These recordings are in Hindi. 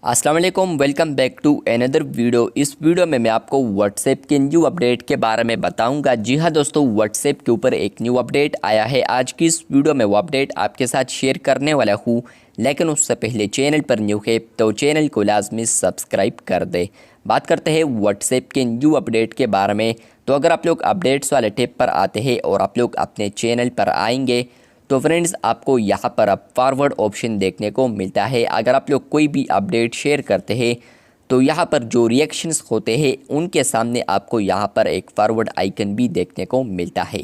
अस्सलाम वालेकुम, welcome back to another video. इस वीडियो में मैं आपको व्हाट्सएप के न्यू अपडेट के बारे में बताऊंगा। जी हाँ दोस्तों, व्हाट्सएप के ऊपर एक न्यू अपडेट आया है। आज की इस वीडियो में वो अपडेट आपके साथ शेयर करने वाला हूँ, लेकिन उससे पहले चैनल पर न्यू है तो चैनल को लाजमी सब्सक्राइब कर दे। बात करते हैं व्हाट्सएप के न्यू अपडेट के बारे में। तो अगर आप लोग अपडेट्स वाले टैब पर आते हैं और आप लोग अपने चैनल पर आएंगे तो फ्रेंड्स आपको यहाँ पर अब फॉरवर्ड ऑप्शन देखने को मिलता है। अगर आप लोग कोई भी अपडेट शेयर करते हैं तो यहाँ पर जो रिएक्शंस होते हैं उनके सामने आपको यहाँ पर एक फॉरवर्ड आइकन भी देखने को मिलता है।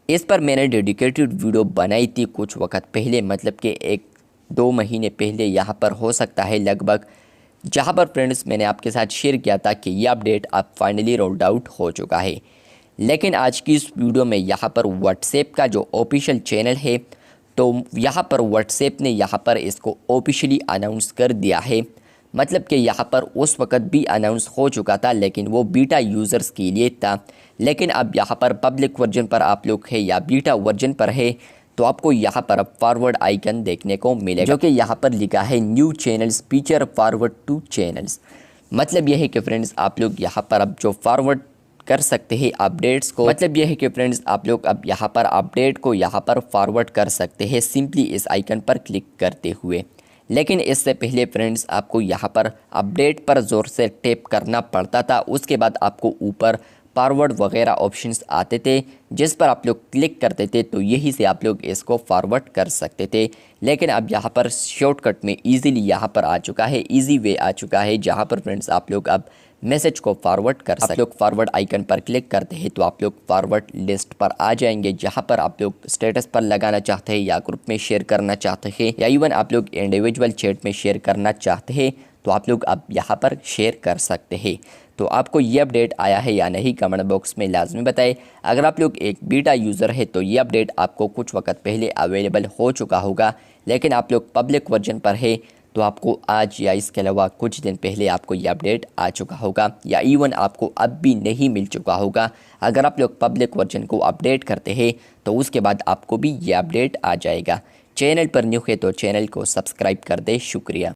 इस पर मैंने डेडिकेटेड वीडियो बनाई थी कुछ वक्त पहले, मतलब कि 1-2 महीने पहले यहाँ पर हो सकता है लगभग, जहाँ पर फ्रेंड्स मैंने आपके साथ शेयर किया था कि यह अपडेट अब फाइनली रोल्ड आउट हो चुका है। लेकिन आज की इस वीडियो में यहाँ पर व्हाट्सएप का जो ऑफिशियल चैनल है, तो यहाँ पर व्हाट्सएप ने यहाँ पर इसको ऑफिशियली अनाउंस कर दिया है। मतलब कि यहाँ पर उस वक्त भी अनाउंस हो चुका था, लेकिन वो बीटा यूज़र्स के लिए था। लेकिन अब यहाँ पर पब्लिक वर्जन पर आप लोग है या बीटा वर्जन पर है तो आपको यहाँ पर अब फॉरवर्ड आइकन देखने को मिलेगा, जो कि यहाँ पर लिखा है new channels feature forward to channels. मतलब यह है कि फ्रेंड्स आप लोग यहाँ पर अब जो फॉरवर्ड कर सकते हैं अपडेट्स को। मतलब यह है कि फ्रेंड्स आप लोग अब यहाँ पर अपडेट को यहाँ पर फॉरवर्ड कर सकते हैं सिंपली इस आइकन पर क्लिक करते हुए। लेकिन इससे पहले फ्रेंड्स आपको यहाँ पर अपडेट पर ज़ोर से टैप करना पड़ता था, उसके बाद आपको ऊपर फॉरवर्ड वगैरह ऑप्शंस आते थे जिस पर आप लोग क्लिक करते थे तो यही से आप लोग इसको फॉरवर्ड कर सकते थे। लेकिन अब यहाँ पर शॉर्टकट में इजीली यहाँ पर आ चुका है, इजी वे आ चुका है, जहाँ पर फ्रेंड्स आप लोग अब मैसेज को फॉरवर्ड कर सकते। आप लोग फॉरवर्ड आइकन पर क्लिक करते हैं तो आप लोग फॉरवर्ड लिस्ट पर आ जाएंगे, जहां पर आप लोग स्टेटस पर लगाना चाहते हैं या ग्रुप में शेयर करना चाहते हैं या इवन आप लोग इंडिविजुअल चैट में शेयर करना चाहते हैं तो आप लोग अब यहां पर शेयर कर सकते हैं। तो आपको ये अपडेट आया है या नहीं कमेंट बॉक्स में लाजमी बताएं। अगर आप लोग एक बीटा यूज़र है तो ये अपडेट आपको कुछ वक्त पहले अवेलेबल हो चुका होगा, लेकिन आप लोग पब्लिक वर्जन पर है तो आपको आज या इसके अलावा कुछ दिन पहले आपको ये अपडेट आ चुका होगा, या इवन आपको अब भी नहीं मिल चुका होगा। अगर आप लोग पब्लिक वर्जन को अपडेट करते हैं तो उसके बाद आपको भी ये अपडेट आ जाएगा। चैनल पर न्यू है तो चैनल को सब्सक्राइब कर दे। शुक्रिया।